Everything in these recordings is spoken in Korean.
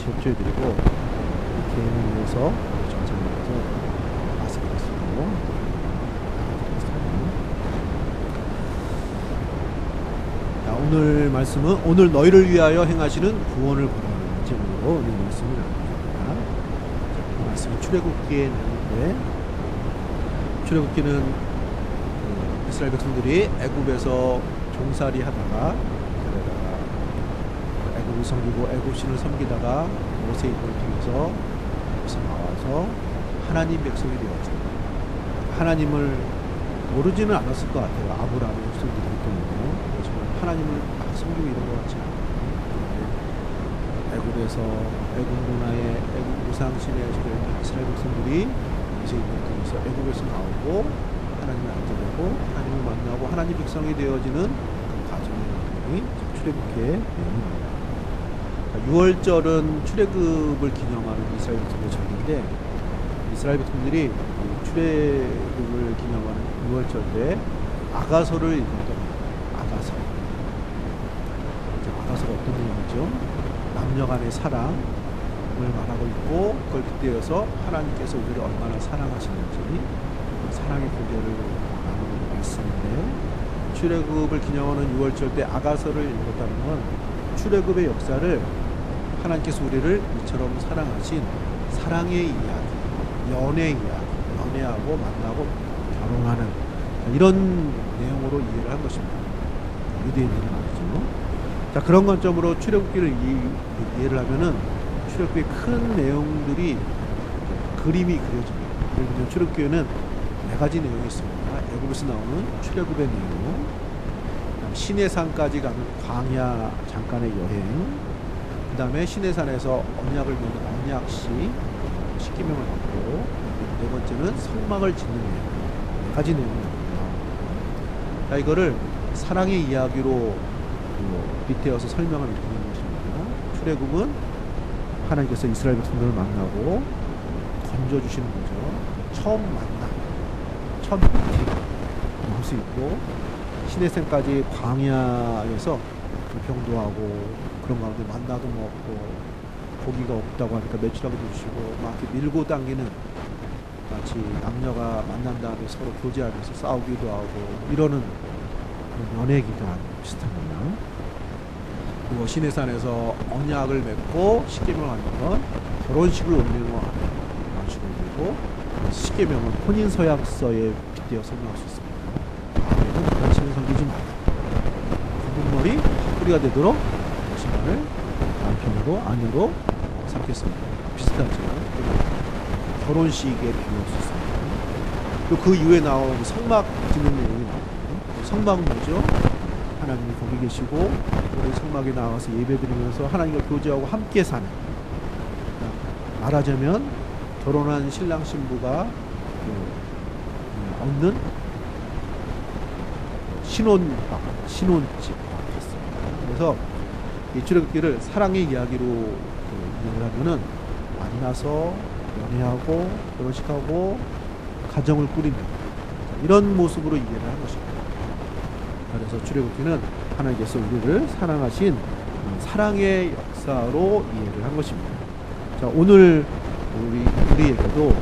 협조해드리고 개인을 위해서 정착을 해서 마스크를 쓰고 오늘 말씀은 오늘 너희를 위하여 행하시는 구원을 보라는 제목으로 오늘 말씀을 나눕니다. 그 말씀은 출애굽기에 나오는데 출애굽기는 이스라엘 백성들이 애굽에서 종살이 하다가 애굽을 섬기고 애굽신을 섬기다가 모세의 입을 통해서 여기서 나와서 하나님 백성이 되었죠. 하나님을 모르지는 않았을 것 같아요. 아브라함의 백성들이기 때문에. 하나님을 막 섬기고 이런 것 같지 않아요. 애굽에서 애굽 문화의 애굽 우상신에 있는 이스라엘 백성들이 모세의 입을 통해서 애굽에서 나오고 하나님을 알게 되고 하나님을 만나고 하나님 백성이 되어지는 그 과정의 내용이 출애굽기의 내용입니다. 6월절은 출애굽을 기념하는 이스라엘 백성들의 절인데 이스라엘 백성들이 출애굽을 기념하는 6월절 때 아가서를 읽었던 아가서. 아가서가 어떤 내용이죠? 남녀 간의 사랑을 말하고 있고 그걸 빗대어서 하나님께서 우리를 얼마나 사랑하시는지 사랑의 고개를 나누는 말씀인데 출애굽을 기념하는 6월절 때 아가서를 읽었다는 건 출애굽의 역사를 하나님께서 우리를 이처럼 사랑하신 사랑의 이야기, 연애 이야기, 연애하고 만나고 결혼하는 이런 내용으로 이해를 한 것입니다. 유대인들은 말이죠. 자, 그런 관점으로 출애굽기를 이해를 하면은 출애굽기의 큰 내용들이 그림이 그려집니다. 그리고 출애굽기에는 4가지 내용이 있습니다. 애굽에서 나오는 출애굽의 내용, 시내산까지 가는 광야 잠깐의 여행, 그 다음에 시내산에서 언약을 맺는 언약시 10계명을 받고, 4번째는 성막을 짓는 내용, 4가지 내용이 나옵니다. 자, 이거를 사랑의 이야기로 빗대어서 설명을 이렇게 하는 것입니다. 출애굽은 하나님께서 이스라엘 백성들을 만나고 건져주시는 거죠. 처음 만남, 첫 미팅 할 수 있고, 시내산까지 광야에서 불평도 그런 가운데 만나도 먹고 고기가 없다고 하니까 매출하게 주시고 막 이렇게 밀고 당기는 마치 남녀가 만난 다음에 서로 교제하면서 싸우기도 하고 이러는 연애 기간 비슷한 거나, 그리고 시내산에서 언약을 맺고 10계명을 하는 건 결혼식을 올리는 거 방식을 올리고, 10계명은 혼인서약서에 빗대어 설명할 수 있습니다. 아내는 당신을 섬기지 마라. 군분머리 뿌리가 되도록 당신을 남편으로 아내로 삼겠습니다. 비슷하죠. 결혼식에 비유할 수 있습니다. 그리고 그 이후에 나온 성막 짓는 내용이 나옵니다. 성막은 뭐죠? 하나님이 거기 계시고 우리 성막에 나와서 예배드리면서 하나님과 교제하고 함께 사는, 말하자면 결혼한 신랑 신부가 얻는 신혼집 같습니다. 그래서 이 출애굽기를 사랑의 이야기로 이해를 하면은 만나서 연애하고 결혼식하고 가정을 꾸리는 이런 모습으로 이해를 한 것입니다. 그래서 출애굽기는 하나님께서 우리를 사랑하신 사랑의 역사로 이해를 한 것입니다. 자, 오늘 우리에게도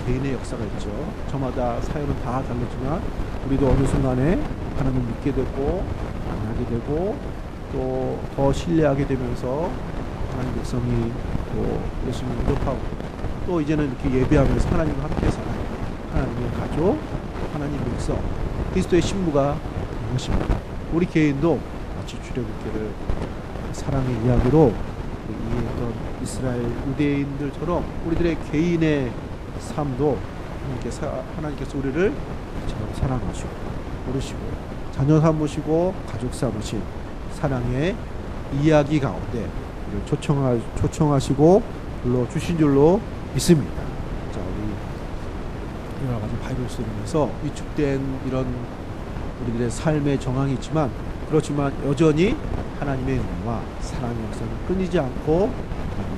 개인의 역사가 있죠. 저마다 사연은 다 다르지만 우리도 어느 순간에 하나님을 믿게 되고 만나게 되고 또 더 신뢰하게 되면서 하나님 백성이 또 예수님을 응답하고 또 이제는 이렇게 예배하면서 하나님과 함께 사는 하나님의 가족, 하나님 백성, 그리스도의 신부가 된 것입니다. 우리 개인도 마치 출애굽기를 사랑의 이야기로 이해했던 이스라엘 유대인들처럼 우리들의 개인의 삶도 하나님께서 우리를 사랑하시고 부르시고 자녀 삼으시고 가족 삼으신 사랑의 이야기 가운데 우리를 초청하시고 불러주신 줄로 믿습니다. 자, 우리 여러 가지 바이블 쓰면서 위축된 이런 우리들의 삶의 정황이 있지만, 그렇지만 여전히 하나님의 은혜와 사랑의 역사는 끊이지 않고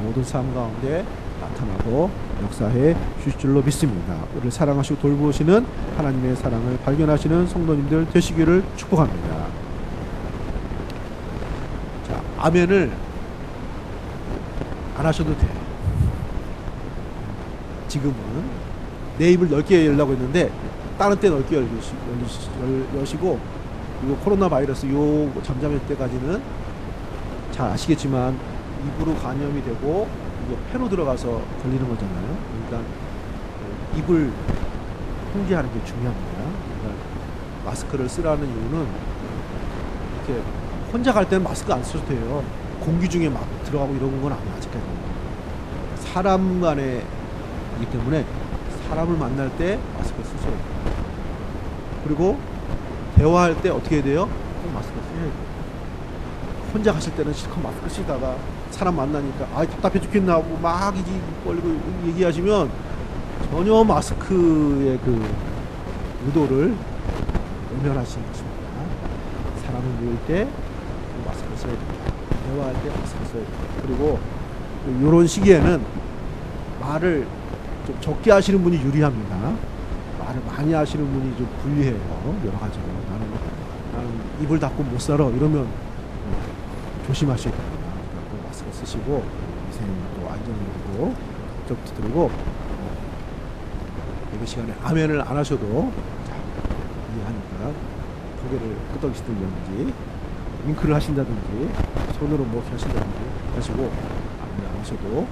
모든 삶 가운데 나타나고 역사해 주실 줄로 믿습니다. 우리를 사랑하시고 돌보시는 하나님의 사랑을 발견하시는 성도님들 되시기를 축복합니다. 자, 안 하셔도 돼. 지금은 내 입을 넓게 열려고 했는데 다른 때 넓게 여시고, 그리고 코로나 바이러스 요 잠잠할 때까지는 잘 아시겠지만 입으로 감염이 되고 이거 폐로 들어가서 걸리는 거잖아요. 그러니까 입을 통제하는 게 중요합니다. 그러니까 마스크를 쓰라는 이유는 이렇게 혼자 갈 때는 마스크 안 써도 돼요. 공기 중에 막 들어가고 이런 건 아니야, 아직까지. 사람 간에 이기 때문에 사람을 만날 때 마스크 쓰셔야 돼요. 그리고 대화할 때 어떻게 해야 돼요? 꼭 마스크 쓰셔야 돼요. 혼자 가실 때는 실컷 마스크 쓰다가 사람 만나니까 아 답답해 죽겠나 하고 막 입 벌리고 얘기하시면 전혀 마스크의 그 의도를 외면하시는 것입니다. 사람을 모일 때 마스크를 써야 됩니다. 대화할 때 마스크를 써야 됩니다. 그리고 이런 시기에는 말을 좀 적게 하시는 분이 유리합니다. 말을 많이 하시는 분이 좀 불리해요. 여러 가지로. 나는 입을 닫고 못 살아. 이러면 조심하셔야 됩니다. 그러니까 마스크 쓰시고 위생도 안전으로 접붙 들고 예배 시간에 아멘을 안 하셔도 이해하니까 고개를 끄덕이시든지 윙크를 하신다든지 손으로 뭐 하신다든지 하시고 아멘 안 하셔도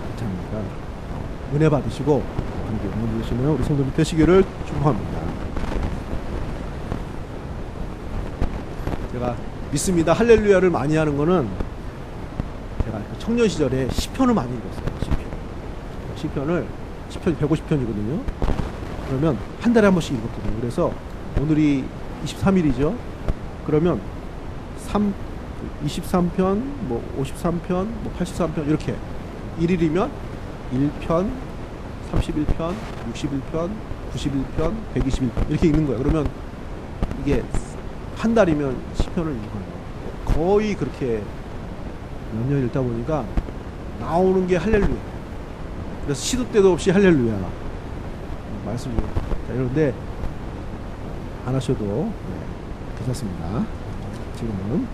괜찮으니까 은혜 받으시고 함께 응원 주시면 우리 성도님 되시기를 축복합니다. 제가 믿습니다 할렐루야를 많이 하는 거는 제가 청년 시절에 시편을 많이 읽었어요. 시편을 150편이거든요. 그러면 한 달에 한 번씩 읽었거든요. 그래서 오늘이 23일이죠. 그러면 23편, 뭐 53편, 뭐 83편 이렇게 1일이면 1편, 31편, 61편, 91편, 121편 이렇게 읽는 거예요. 그러면 이게 한 달이면 10편을 읽어요. 거의 그렇게 몇 년 읽다 보니까 나오는 게 할렐루야. 그래서 시도 때도 없이 할렐루야 말씀드려요. 자, 이런데 안 하셔도 괜찮습니다. 지금은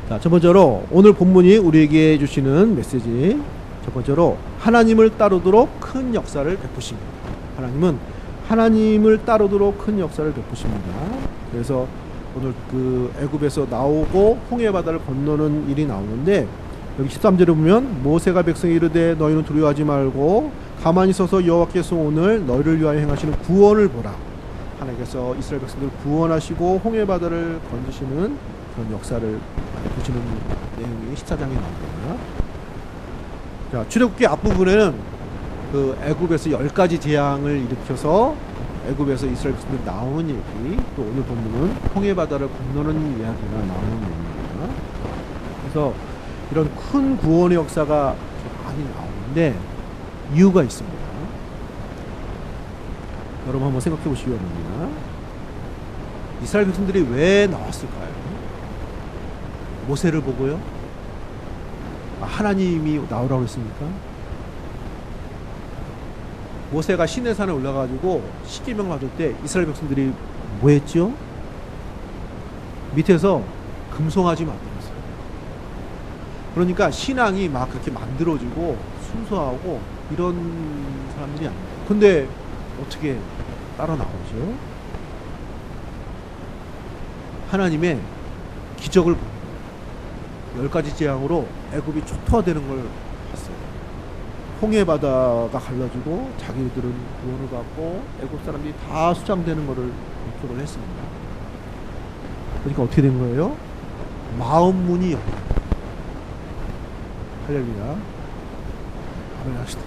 자, 첫 번째로 오늘 본문이 우리에게 주시는 메시지, 첫 번째로 하나님을 따르도록 큰 역사를 베푸십니다. 하나님은 하나님을 따르도록 큰 역사를 베푸십니다. 그래서 오늘 그 애굽에서 나오고 홍해 바다를 건너는 일이 나오는데 여기 13절에 보면 모세가 백성에 이르되 너희는 두려워하지 말고 가만히 서서 여호와께서 오늘 너희를 위하여 행하시는 구원을 보라. 하나님께서 이스라엘 백성들을 구원하시고 홍해 바다를 건지시는 그런 역사를 보시는 내용이 14장에 나옵니다. 자, 출애굽기 앞부분에는 그 애굽에서 10가지 재앙을 일으켜서 애굽에서 이스라엘 백성들이 나오는 얘기, 또 오늘 본문은 홍해 바다를 건너는 이야기가 나오는 내용입니다. 그래서 이런 큰 구원의 역사가 많이 나오는데 이유가 있습니다. 여러분 한번 생각해 보시기 바랍니다. 이스라엘 백성들이 왜 나왔을까요? 모세를 보고요? 하나님이 나오라고 했습니까? 모세가 시내산에 올라가지고 십계명 받을 때 이스라엘 백성들이 뭐 했죠? 밑에서 금송아지 만들었어요. 그러니까 신앙이 막 그렇게 만들어지고 순수하고 이런 사람들이 아니에요. 근데 어떻게 따라 나오죠? 하나님의 기적을 10가지 재앙으로 애굽이 초토화되는 걸 봤어요. 홍해 바다가 갈라지고 자기들은 구원을 받고 애굽 사람들이 다 수장되는 것을 목표를 했습니다. 그러니까 어떻게 된 거예요? 마음 문이 열려요. 할렐루야. 아멘 하시다.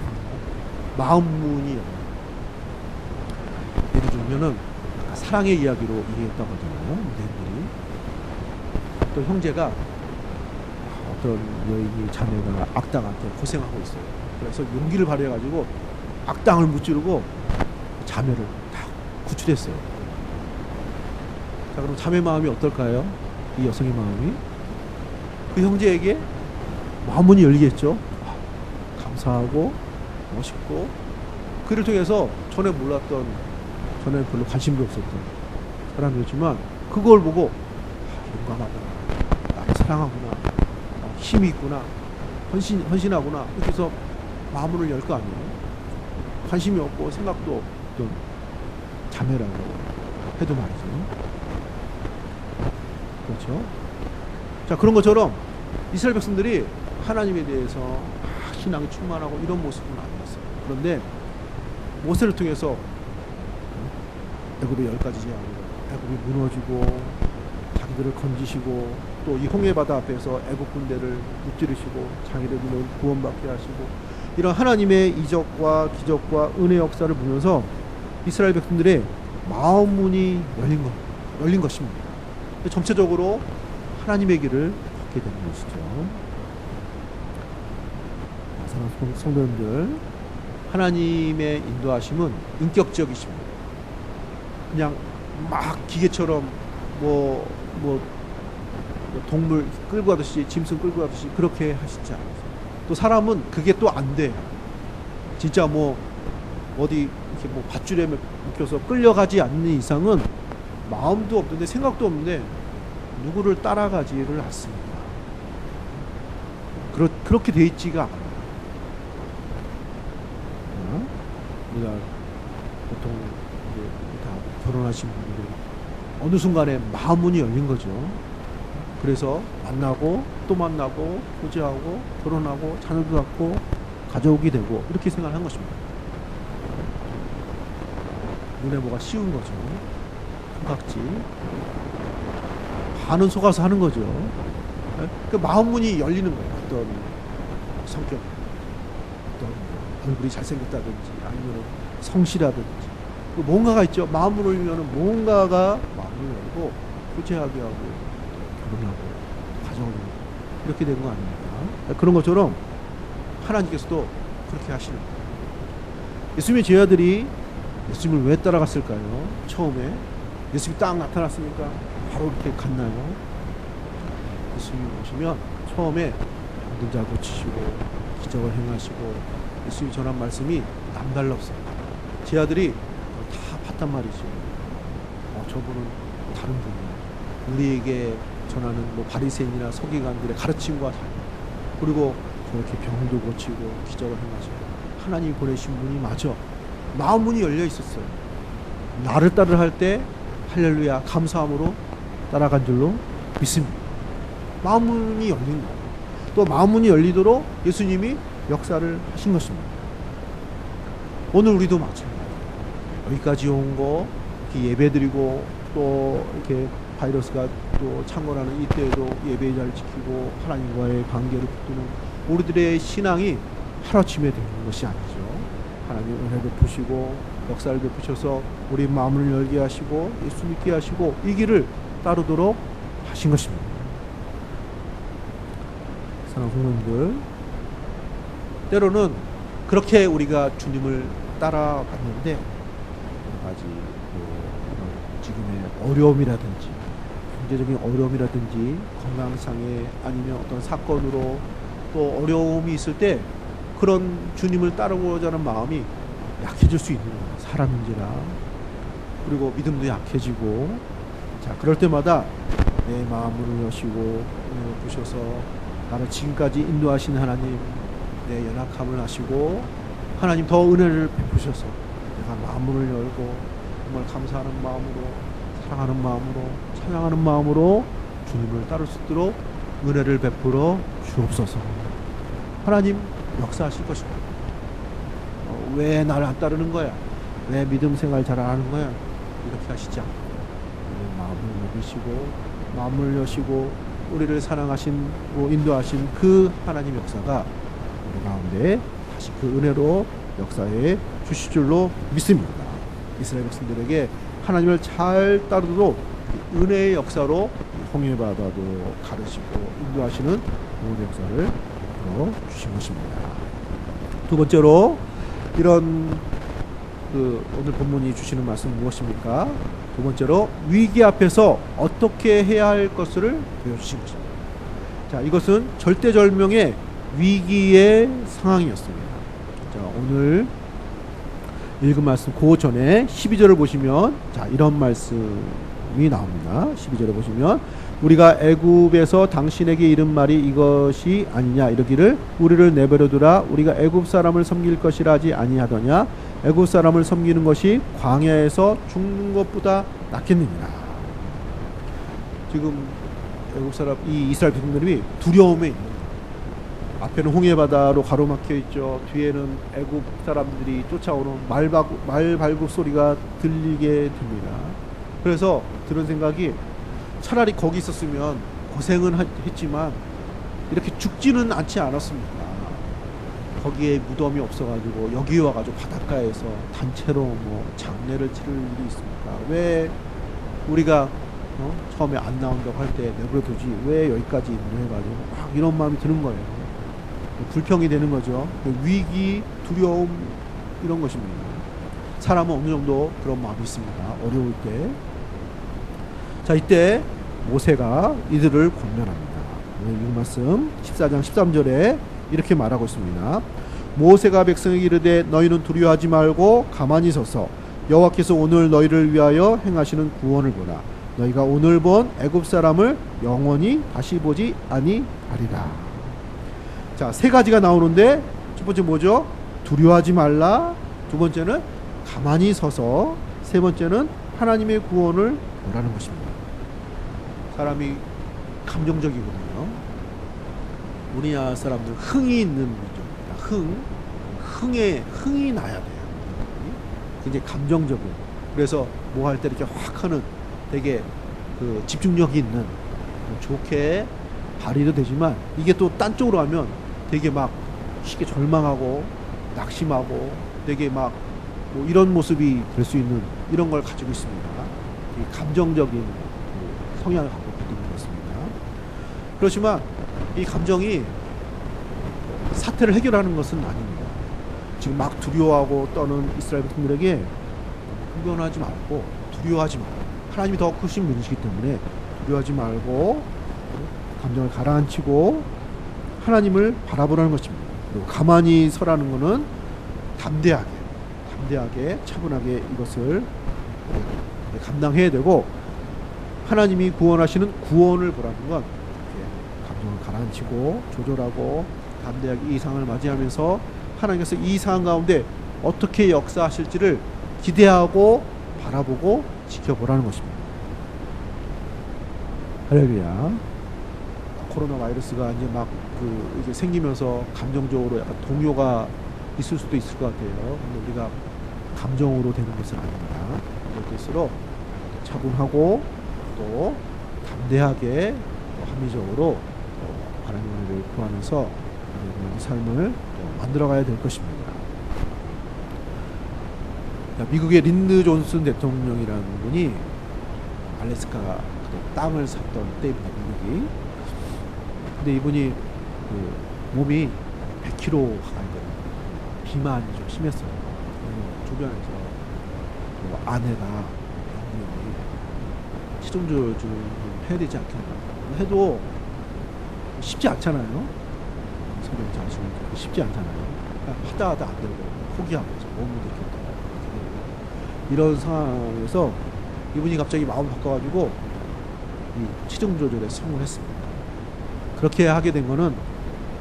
마음 문이 열려요. 예를 들면은 아까 사랑의 이야기로 얘기했다고 하잖아요. 무대인들이 어떤 형제가 어떤 여인이 자매가 악당한테 고생하고 있어요. 그래서 용기를 발휘해가지고 악당을 무찌르고 자매를 다 구출했어요. 자, 그럼 자매 마음이 어떨까요? 이 여성의 마음이 그 형제에게 마음문이 열리겠죠. 감사하고 멋있고 그를 통해서 전에 몰랐던, 전에 별로 관심도 없었던 사람이었지만 그걸 보고 용감하구나, 나를 사랑하구나, 힘이 있구나, 헌신하구나. 이렇게 해서 마음을 열 거 아니에요. 관심이 없고 생각도 없던 자매라고 해도 말이죠. 그렇죠? 자, 그런 것처럼 이스라엘 백성들이 하나님에 대해서 신앙이 충만하고 이런 모습은 아니었어요. 그런데 모세를 통해서 애굽의 10가지 재앙으로 애굽이 무너지고 자기들을 건지시고 또 이 홍해 바다 앞에서 애굽 군대를 무찌르시고 자기들을 구원받게 하시고 이런 하나님의 이적과 기적과 은혜 역사를 보면서 이스라엘 백성들의 마음 문이 열린 것입니다. 전체적으로 하나님의 길을 걷게 되는 것이죠. 사랑하는 성도님들, 하나님의 인도하심은 인격적이십니다. 그냥 막 기계처럼 동물 끌고 가듯이 짐승 끌고 가듯이 그렇게 하시지 않아요. 또 사람은 그게 또 안 돼요. 진짜 어디 이렇게 밧줄에 묶여서 끌려가지 않는 이상은 마음도 없는데 생각도 없는데 누구를 따라가지를 않습니다. 그렇게 돼 있지가 않아요. 우리가 보통 다 결혼하신 분들이 어느 순간에 마음 문이 열린 거죠. 그래서 만나고 또 만나고 교제하고 결혼하고 자녀도 갖고 가져오게 되고 이렇게 생각한 것입니다. 눈에 뭐가 씌운 거죠. 삼각지. 반은 속아서 하는 거죠. 그 마음 문이 열리는 거예요. 어떤 성격, 어떤 얼굴이 잘생겼다든지 아니면 성실하든지 뭔가가 있죠. 마음을 열면 뭔가가 마음을 열고 교제하게 하고 결혼하고 가정을 이렇게 된 거 아닙니까? 그런 것처럼 하나님께서도 그렇게 하시는 거예요. 예수님의 제자들이 예수님을 왜 따라갔을까요? 처음에 예수님이 딱 나타났으니까 바로 이렇게 갔나요? 예수님이 오시면 처음에 병든 자 고치시고 기적을 행하시고 예수님이 전한 말씀이 남달랐어요. 제자들이 다 봤단 말이죠. 저분은 다른 분이야. 우리에게 전하는 바리새인이나 서기관들의 가르침과 달리 그리고 저렇게 병도 고치고 기적을 행하시고 하나님이 보내신 분이 맞아. 마음 문이 열려 있었어요. 나를 따르 할 때 할렐루야 감사함으로 따라간 줄로 믿습니다. 마음 문이 열린 거예요. 또 마음 문이 열리도록 예수님이 역사를 하신 것입니다. 오늘 우리도 마찬가지예요. 여기까지 온 거 이렇게 예배드리고 또 이렇게 바이러스가 또 창궐하는 이때에도 예배 잘 지키고 하나님과의 관계를 붙드는 우리들의 신앙이 하루아침에 되는 것이 아니죠. 하나님 은혜 베푸시고 역사를 베푸셔서 우리 마음을 열게 하시고 예수 믿게 하시고 이 길을 따르도록 하신 것입니다. 사랑하는 성도님들, 때로는 그렇게 우리가 주님을 따라갔는데 여러 가지 지금의 어려움이라든지 경제적인 어려움이라든지 건강상의 아니면 어떤 사건으로 또 어려움이 있을 때 그런 주님을 따르고자 하는 마음이 약해질 수 있는 거예요. 사람인지라. 그리고 믿음도 약해지고 자 그럴 때마다 내 마음을 여시고 부셔서 나를 지금까지 인도하신 하나님 내 연약함을 아시고 하나님 더 은혜를 베푸셔서 내가 마음을 열고 정말 감사하는 마음으로 사랑하는 마음으로 찬양하는 마음으로 주님을 따를 수 있도록 은혜를 베풀어 주옵소서. 하나님 역사하실 것입니다. 왜 나를 안 따르는 거야? 왜 믿음 생활 잘 안 하는 거야? 이렇게 하시지 않고 우리 마음을 여기시고 마음을 여시고 우리를 사랑하신 인도하신 그 하나님 역사가 우리 가운데 다시 그 은혜로 역사해 주실 줄로 믿습니다. 이스라엘 백성들에게 하나님을 잘 따르도록 은혜의 역사로 홍해 바다도 가르시고 인도하시는 은혜의 역사를 주신 것입니다. 두 번째로 이런 오늘 본문이 주시는 말씀은 무엇입니까? 두 번째로 위기 앞에서 어떻게 해야 할 것을 보여주신 것입니다. 자, 이것은 절대절명의 위기의 상황이었습니다. 자, 오늘 읽은 말씀 그 전에 12절을 보시면 자, 이런 말씀이 말씀이 나옵니다. 12절에 보시면 우리가 애굽에서 당신에게 이른 말이 이것이 아니냐 이르기를 우리를 내버려두라 우리가 애굽 사람을 섬길 것이라 하지 아니하더냐 애굽 사람을 섬기는 것이 광야에서 죽는 것보다 낫겠느니라. 지금 애굽 사람 이 이스라엘 백성들이 두려움에 있는 거예요. 앞에는 홍해 바다로 가로막혀 있죠. 뒤에는 애굽 사람들이 쫓아오는 말발굽 소리가 들리게 됩니다. 그래서 들은 생각이 차라리 거기 있었으면 고생은 했지만 이렇게 죽지는 않지 않았습니까? 거기에 무덤이 없어가지고 여기 와가지고 바닷가에서 단체로 뭐 장례를 치를 일이 있습니까? 왜 우리가 처음에 안 나온다고 할 때 내버려두지 왜 여기까지 있는 해가지고 막 이런 마음이 드는 거예요. 불평이 되는 거죠. 위기, 두려움 이런 것입니다. 사람은 어느 정도 그런 마음이 있습니다. 어려울 때. 자, 이때 모세가 이들을 권면합니다. 이 말씀 14장 13절에 이렇게 말하고 있습니다. 모세가 백성에게 이르되 너희는 두려워하지 말고 가만히 서서 여호와께서 오늘 너희를 위하여 행하시는 구원을 보라. 너희가 오늘 본 애굽 사람을 영원히 다시 보지 아니하리라. 자, 세 가지가 나오는데 첫 번째 뭐죠? 두려워하지 말라. 두 번째는 가만히 서서. 세 번째는 하나님의 구원을 보라는 것입니다. 사람이 감정적이거든요. 우리나라 사람들 흥이 있는 민족입니다. 흥이 나야 돼요. 굉장히 감정적이에요. 그래서 뭐 할 때 이렇게 확 하는 되게 그 집중력이 있는 좋게 발휘도 되지만 이게 또 딴 쪽으로 하면 되게 막 쉽게 절망하고 낙심하고 되게 막 뭐 이런 모습이 될 수 있는 이런 걸 가지고 있습니다. 이 감정적인 성향을 갖고 있는 것입니다. 그렇지만 이 감정이 사태를 해결하는 것은 아닙니다. 지금 막 두려워하고 떠는 이스라엘 백성들에게 흥분하지 말고 두려워하지 말고 하나님이 더 크신 분이시기 때문에 두려워하지 말고 감정을 가라앉히고 하나님을 바라보라는 것입니다. 그리고 가만히 서라는 것은 담대하게 차분하게 이것을 감당해야 되고 하나님이 구원하시는 구원을 보라는 건 감정을 가라앉히고 조절하고 담대하게 이 상황을 맞이하면서 하나님께서 이 상황 가운데 어떻게 역사하실지를 기대하고 바라보고 지켜보라는 것입니다. 할렐루야. 코로나 바이러스가 이제 막 이제 생기면서 감정적으로 약간 동요가 있을 수도 있을 것 같아요. 근데 우리가 감정으로 되는 것은 아닙니다. 그럴수록 차분하고 또 담대하게 또 합리적으로 하나님을 구하면서 하나님의 삶을 만들어가야 될 것입니다. 미국의 린드 존슨 대통령이라는 분이 알래스카 땅을 샀던 때입니다. 미국이. 근데 이분이 몸이 100kg 가까이 되는 비만이 좀 심했어요. 주변에서 아내가 체중 조절 좀 해야 되지 않겠나 해도 쉽지 않잖아요. 성경 잘 쓰는 게 쉽지 않잖아요. 하다 안 되고 포기하고 몸을 이렇게 이런 상황에서 이분이 갑자기 마음을 바꿔가지고 이 체중 조절에 성공했습니다. 그렇게 하게 된 거는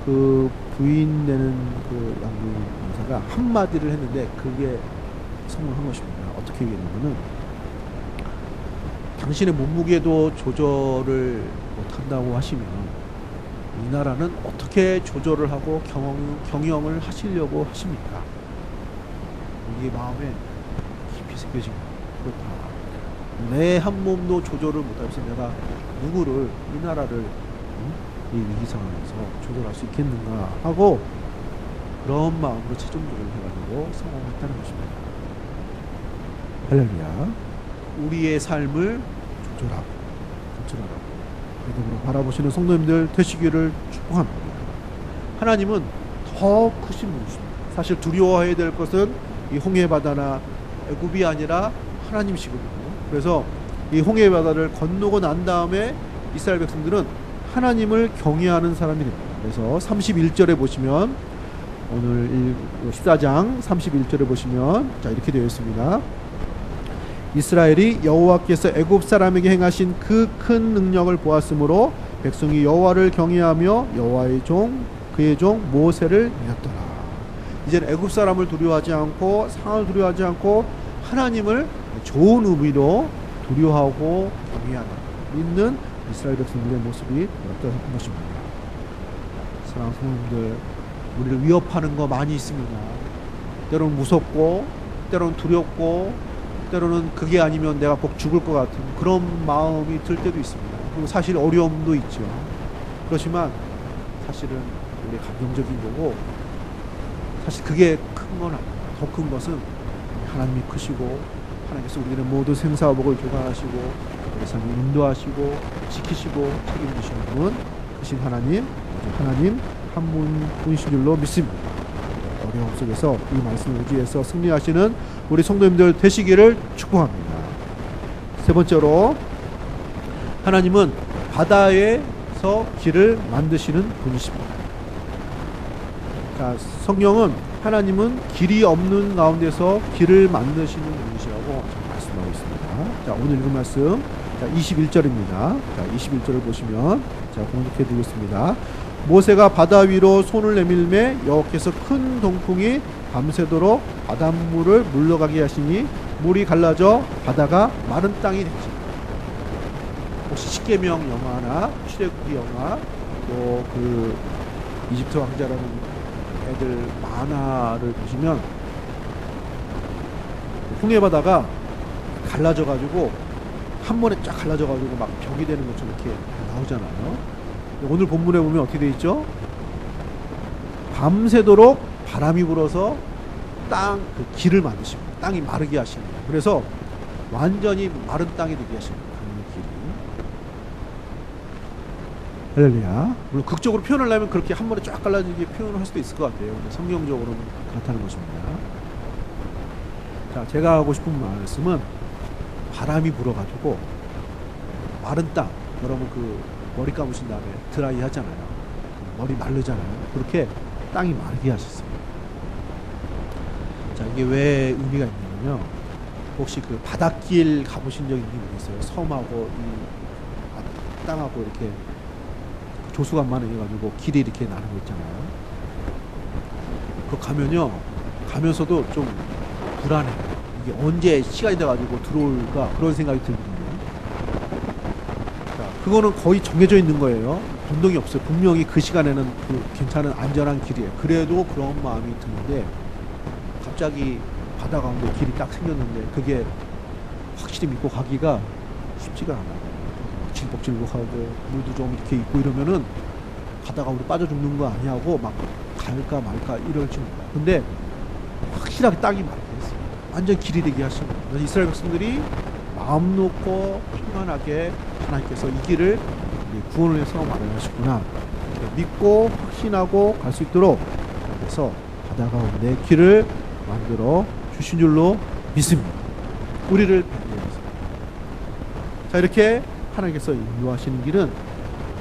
그 부인 되는 그 양부 검사가 한마디를 했는데 그게 성공한 것입니다. 어떻게 얘기했냐면은 당신의 몸무게도 조절을 못한다고 하시면 이 나라는 어떻게 조절을 하고 경영을 하시려고 하십니까? 이게 마음에 깊이 새겨진 거예요. 그렇다. 내 한 몸도 조절을 못하면서 내가 누구를 이 나라를 이 위기 상황에서 조절할 수 있겠는가 하고 그런 마음으로 체중 조절을 해가지고 성공했다는 것입니다. 할렐루야. 우리의 삶을 조절하고 컨트롤하고 믿음으로 바라보시는 성도님들 되시기를 축복합니다. 하나님은 더 크신 분이십니다. 사실 두려워해야 될 것은 이 홍해 바다나 애굽이 아니라 하나님이시거든요. 그래서 이 홍해 바다를 건너고 난 다음에 이스라엘 백성들은 하나님을 경외하는 사람이 됩니다. 그래서 31절에 보시면 오늘 14장 31절에 보시면 자 이렇게 되어 있습니다. 이스라엘이 여호와께서 애굽 사람에게 행하신 그 큰 능력을 보았으므로 백성이 여호와를 경외하며 여호와의 종 그의 종 모세를 믿었더라. 이제는 애굽 사람을 두려워하지 않고 상을 두려워하지 않고 하나님을 좋은 의미로 두려워하고 경외하는 믿는 이스라엘 백성들의 모습이 나타난 것입니다. 사랑하는 성도님들, 우리를 위협하는 거 많이 있습니다. 때로는 무섭고 때로는 두렵고 때로는 그게 아니면 내가 꼭 죽을 것 같은 그런 마음이 들 때도 있습니다. 그리고 사실 어려움도 있죠. 그렇지만 사실은 우리 감정적인 거고 사실 그게 큰 건 아닙니다. 더 큰 것은 하나님이 크시고 하나님께서 우리는 모두 생사복을 교관하시고 우리 삶을 인도하시고 지키시고 책임지시는 분 크신 하나님 한 분이신 줄로 믿습니다. 어려움 속에서 이 말씀을 의지해서 승리하시는 우리 성도님들 되시기를 축복합니다. 세 번째로 하나님은 바다에서 길을 만드시는 분이십니다. 자, 성경은 하나님은 길이 없는 가운데서 길을 만드시는 분이시라고 말씀하고 있습니다. 자, 오늘 읽은 말씀 21절입니다. 자, 21절을 보시면 공독해 드리겠습니다. 모세가 바다 위로 손을 내밀매 여호와께서 큰 동풍이 밤새도록 바닷물을 물러가게 하시니 물이 갈라져 바다가 마른 땅이 됐지. 혹시 십계명 영화나 출애굽기 영화 또 그 이집트 왕자라는 애들 만화를 보시면 홍해 바다가 갈라져 가지고 한 번에 쫙 갈라져 가지고 막 벽이 되는 것처럼 이렇게 나오잖아요. 오늘 본문에 보면 어떻게 되어 있죠? 밤새도록 바람이 불어서 그 길을 만드십니다. 땅이 마르게 하십니다. 그래서 완전히 마른 땅이 되게 하십니다. 그 길이. 할렐루야. 물론 극적으로 표현을 하면 그렇게 한 번에 쫙 갈라지게 표현을 할 수도 있을 것 같아요. 근데 성경적으로는 그렇다는 것입니다. 자, 제가 하고 싶은 말씀은 바람이 불어가지고 마른 땅, 여러분 그 머리 감으신 다음에 드라이 하잖아요. 머리 마르잖아요. 그렇게 땅이 마르게 하셨습니다. 자, 이게 왜 의미가 있냐면요. 혹시 그 바닷길 가보신 적 있는 분 있어요? 섬하고 이 땅하고 이렇게 조수간만 해가지고 길이 이렇게 나는 거 있잖아요. 그거 가면요. 가면서도 좀 불안해요. 이게 언제 시간이 돼가지고 들어올까 그런 생각이 들거든요. 그거는 거의 정해져 있는 거예요. 변동이 없어요. 분명히 그 시간에는 그 괜찮은 안전한 길이에요. 그래도 그런 마음이 드는데 갑자기 바다 가운데 길이 딱 생겼는데 그게 확실히 믿고 가기가 쉽지가 않아요. 질퍽질퍽하고 물도 좀 이렇게 있고 이러면은 가다가 우리 빠져 죽는 거 아니냐고 막 갈까 말까 이럴지 몰라요. 근데 확실하게 땅이 마르게 했어요. 완전 길이 되게 하신 거예요. 그래서 이스라엘 백성들이 마음 놓고 평안하게 하나님께서 이 길을 구원을 해서 마련하셨구나 믿고 확신하고 갈 수 있도록 그래서 바다 가운데 길을 만들어 주신 줄로 믿습니다. 우리를 위해서. 자, 이렇게 하나님께서 인도하시는 길은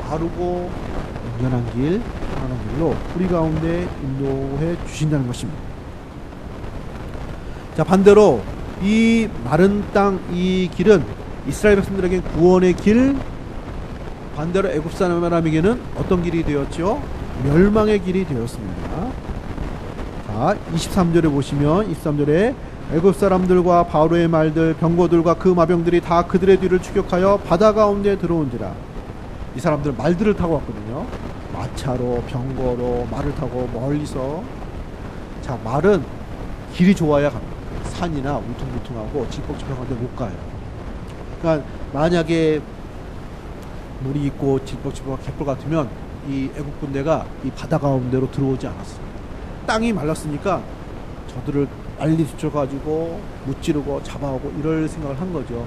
바르고 온전한 길, 편안한 길로 우리 가운데 인도해 주신다는 것입니다. 자, 반대로 이 마른 땅 이 길은 이스라엘 백성들에게 구원의 길, 반대로 애굽 사람에게는 어떤 길이 되었죠? 멸망의 길이 되었습니다. 자, 23절에 보시면 23절에 애굽 사람들과 바로의 말들 병거들과 그 마병들이 다 그들의 뒤를 추격하여 바다 가운데 들어온지라. 이 사람들 말들을 타고 왔거든요. 마차로 병거로 말을 타고 멀리서. 자, 말은 길이 좋아야 갑니다. 산이나 울퉁불퉁하고 질퍽질퍽한데 못 가요. 그러니까 만약에 물이 있고 질퍽질퍽한 갯벌 같으면 이 애국 군대가 이 바다 가운데로 들어오지 않았어요. 땅이 말랐으니까 저들을 빨리 뒤쳐가지고 무찌르고 잡아오고 이럴 생각을 한 거죠.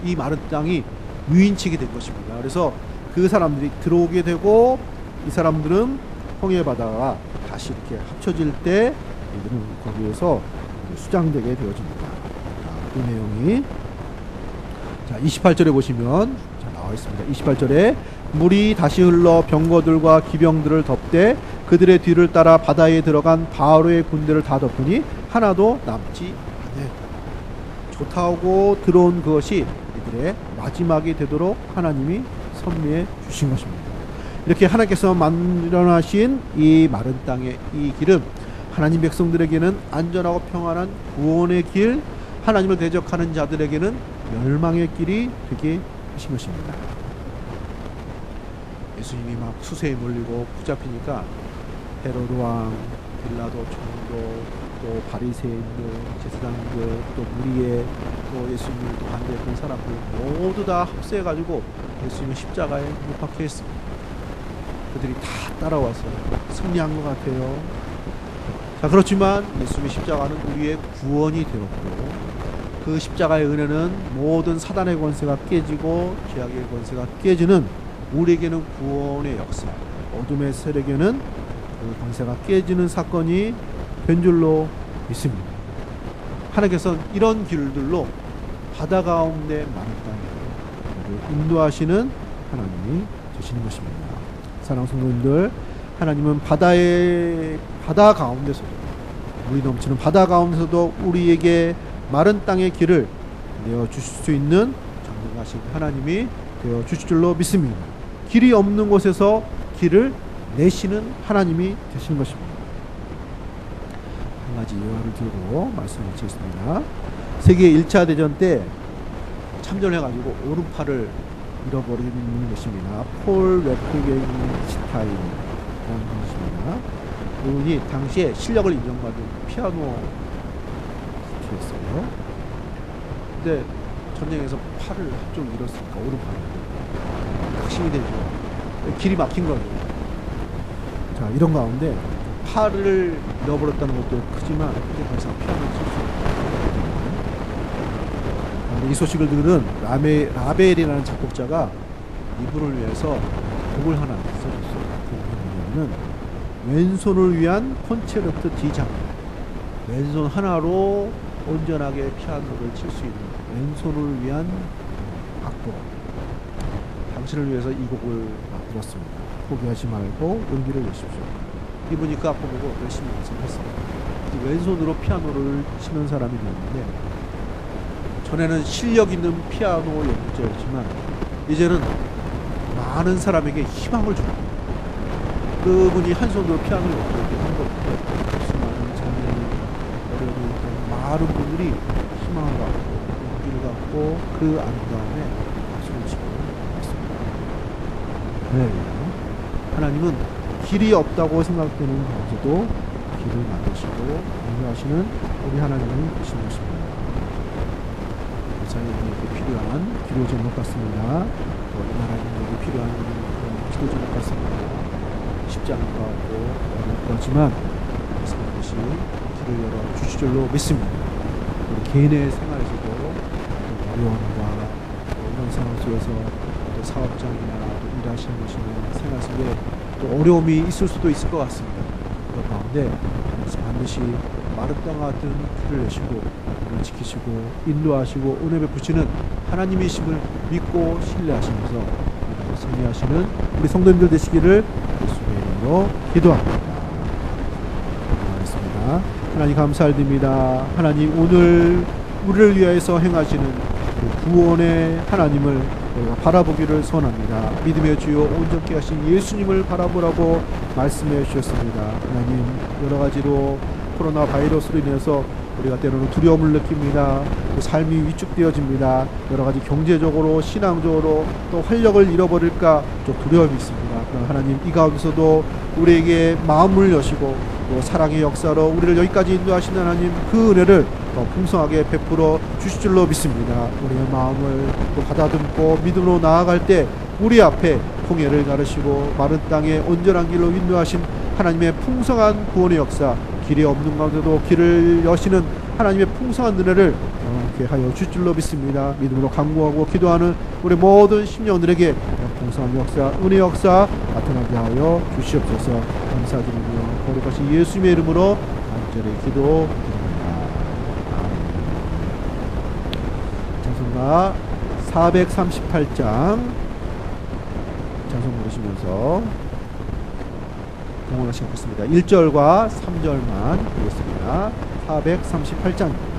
이 마른 땅이 유인책이 된 것입니다. 그래서 그 사람들이 들어오게 되고 이 사람들은 홍해 바다가 다시 이렇게 합쳐질 때 이들은 거기에서 수장되게 되어집니다. 그 내용이 자 28절에 보시면 자, 나와 있습니다. 28절에 물이 다시 흘러 병거들과 기병들을 덮되 그들의 뒤를 따라 바다에 들어간 바로의 군대를 다 덮으니 하나도 남지 않았다. 도타오고 들어온 그것이 이들의 마지막이 되도록 하나님이 섭리해 주신 것입니다. 이렇게 하나님께서 만들어하신 이 마른 땅의 이 길은 하나님 백성들에게는 안전하고 평안한 구원의 길, 하나님을 대적하는 자들에게는 멸망의 길이 되게 하신 것입니다. 예수님이 막 수세에 몰리고 붙잡히니까 헤로드 왕, 빌라도 총독, 또 바리새인들, 제사장들, 또 무리에 또 예수님을 또 반대했던 사람들 모두 다 합세해가지고 예수님을 십자가에 못 박혀 했습니다. 그들이 다 따라와서 승리한 것 같아요. 자, 그렇지만 예수님의 십자가는 우리의 구원이 되었고, 그 십자가의 은혜는 모든 사단의 권세가 깨지고 죄악의 권세가 깨지는 우리에게는 구원의 역사, 어둠의 세력에는 그 권세가 깨지는 사건이 된 줄로 믿습니다. 하나님께서 이런 길들로 바다 가운데 마른 땅에 인도하시는 하나님이 되시는 것입니다. 사랑하는 성도님들, 하나님은 바다 가운데서도, 물이 넘치는 바다 가운데서도 우리에게 마른 땅의 길을 내어 주실 수 있는 전능하신 하나님이 되어 주실 줄로 믿습니다. 길이 없는 곳에서 길을 내시는 하나님이 되시는 것입니다. 한 가지 예화를 들고 말씀을 마치겠습니다. 세계 1차 대전 때 참전해가지고 오른팔을 잃어버린 것입니다. 폴 웨프겐슈타인이라는 분이십니다. 그분이 당시에 실력을 인정받은 피아노 였어요. 근데 전쟁에서 팔을 한쪽 잃었으니까 오른팔을 확신이 되죠. 길이 막힌 거예요. 자, 이런 가운데 팔을 잃어버렸다는 것도 크지만 이제 더 이상 피아노를 칠 수 없어요. 이 소식을 들은 라벨이라는 작곡자가 이분을 위해서 곡을 하나 써줬어요. 그 곡은 왼손을 위한 콘체르트 D 장르. 왼손 하나로 온전하게 피아노를 칠 수 있는 왼손을 위한 악보. 당신을 위해서 이 곡을 만들었습니다. 포기하지 말고 용기를 내십시오. 이분이 그 악보 보고 열심히 연습했습니다. 왼손으로 피아노를 치는 사람이 되었는데, 전에는 실력 있는 피아노 연주자였지만 이제는 많은 사람에게 희망을 줍니다. 그분이 한 손으로 피아노를 연주하게 한 것부터 수많은 장애인, 어려움이 있던 많은 분들이 희망을 갖고 용기를 갖고 그 아름다움에 박수를 치고 있습니다. 네. 하나님은 길이 없다고 생각되는 가운데도 길을 만드시고 인도하시는 우리 하나님이 되시는 것입니다. 자녀들에게 필요한 기도 제목 같습니다. 이 나라 인도에 필요한 기도 제목 같습니다. 쉽지 않을 것 같고 어려울 것 같지만 반드시 길을 열어 주실 줄로 믿습니다. 우리 개인의 생활에서도 어려움과 이런 상황 속에서 또 사업장이나 또 일하시는 곳이나 생활 속에 또 어려움이 있을 수도 있을 것 같습니다. 그런 가운데 반드시 마른 땅 같은 길을 내시고 우리를 지키시고 인도하시고 은혜 베푸시는 하나님이심을 믿고 신뢰하시면서 승리하시는 우리 성도님들 되시기를 예수님의 이름으로 기도합니다. 기도하겠습니다. 하나님 감사드립니다. 하나님, 오늘 우리를 위하여서 행하시는 그 구원의 하나님을 우리가 바라보기를 소원합니다. 믿음의 주요 온전케 하신 예수님을 바라보라고 말씀해 주셨습니다. 하나님, 여러 가지로 코로나 바이러스로 인해서 우리가 때로는 두려움을 느낍니다. 또 삶이 위축되어집니다. 여러 가지 경제적으로, 신앙적으로 또 활력을 잃어버릴까 좀 두려움이 있습니다. 그러나 하나님, 이 가운데서도 우리에게 마음을 여시고 또 사랑의 역사로 우리를 여기까지 인도하신 하나님, 그 은혜를 더 풍성하게 베풀어 주실 줄로 믿습니다. 우리의 마음을 또 가다듬고 믿음으로 나아갈 때 우리 앞에 홍해를 가르시고 마른 땅에 온전한 길로 인도하신 하나님의 풍성한 구원의 역사, 길이 없는 가운데도 길을 여시는 하나님의 풍성한 은혜를 경험케 하여 주실 줄로 믿습니다. 믿음으로 간구하고 기도하는 우리 모든 심령들에게 풍성한 역사, 은혜 역사 나타나게 하여 주시옵소서. 감사드리며 거룩하신 예수님의 이름으로 간절히 기도드립니다. 찬송가 438장 찬송 부르시면서 동원하시고 있습니다. 1절과 3절만 보겠습니다. 438장입니다.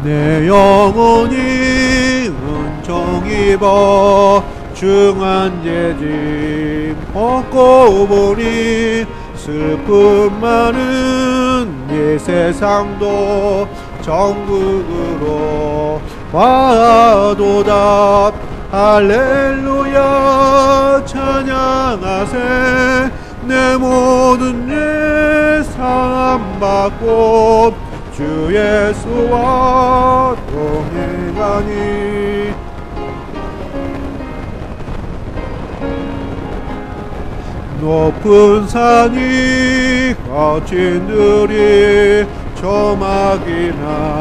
내 영혼이 은총 입어 중한 죄짐 벗고 보니 슬픔 많은 이 세상도 정국으로 와도다. 할렐루야 찬양하세. 내 모든 죄 사함받고 주 예수와 동행하니. 높은 산이 거친 들이 저막이나